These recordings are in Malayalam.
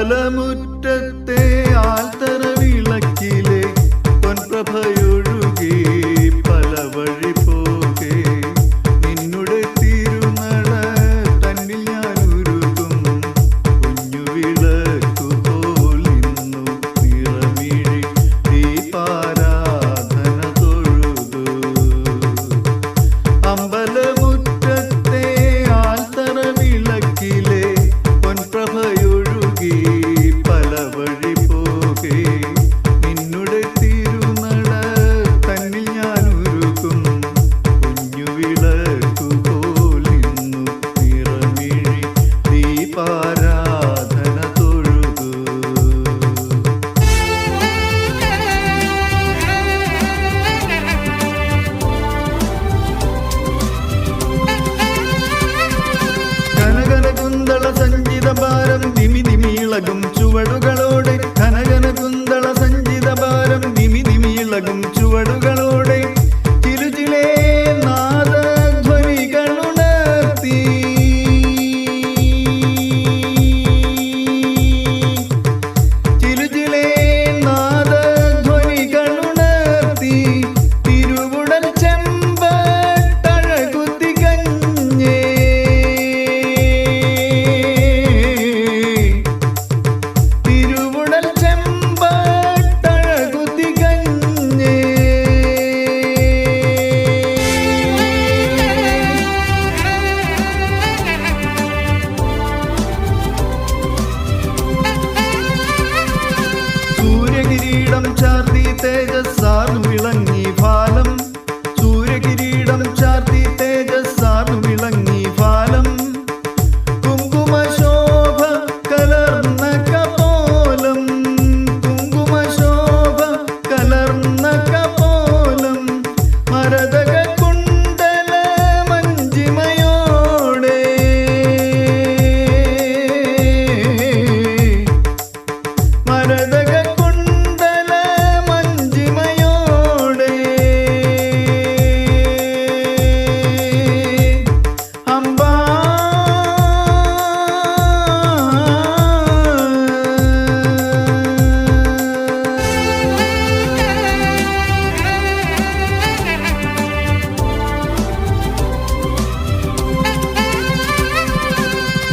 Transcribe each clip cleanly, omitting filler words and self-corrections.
അമ്പലമുറ്റത്തെ ആൽത്തറ വിളക്കിലെ പൊൻപ്രഭയൊഴുകി പല വഴി പോകെ നിന്നുടെ തിരുനട തന്നിൽ ഞാൻ ഉരുകും കുഞ്ഞു വിളക്കുപോൽ ഇന്നു നിറമിഴി ദീപാരാധന തൊഴുതു. അമ്പലമുറ്റത്തെ ആൽത്തറ വിളക്കിലെ പൊൻപ്രഭയൊഴുകി പല വഴി പോകെ നിന്നുടെ തിരുനട തന്നിൽ ഞാൻ ഉരുകും കുഞ്ഞു വിളക്കുപോൽ ഇന്നു നിറമിഴി ദീപാരാധന തൊഴുതു. ഘനഘന കുന്തള സഞ്ചിത ഭാരം ദിമി ദിമി ഇളകും ചുവടുകളോടെ ഘനഘന കുന്തള സഞ്ചിത ഭാരം ദിമി ദിമി ഇളകും ചുവടുകളോടെ ചിരുചിലേ നാദധ്വനികളുണർത്തി ചിരുചിലേ നാദധ്വനികളുണർത്തി തിരുവുടൽ ചെമ്പട്ടഴകുത്തി കഞ്ഞേ തിരുവുടൽ ചെമ്പട്ടഴകുത്തി കഞ്ഞേ സൂര്യകിരീടം ചാർത്തി തേജസ്സാർന്നു വിളങ്ങി ഫാലം സൂര്യകിരീടം ചാർത്തി തേജസ്സാർന്നു വിളങ്ങി ഫാലം കുങ്കുമശോഭ കലർന്ന കപോലം കുങ്കുമശോഭ കലർന്ന കപോലം മരതക കുണ്ടല മഞ്ജിമയോടെ മരതക കുണ്ടല മഞ്ജിമയോടെ അമ്പാ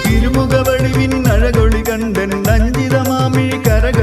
തിരുമുഖവടിവിൻ അഴകൊളി കണ്ടൻ അഞ്ചിത മാമിഴി കരക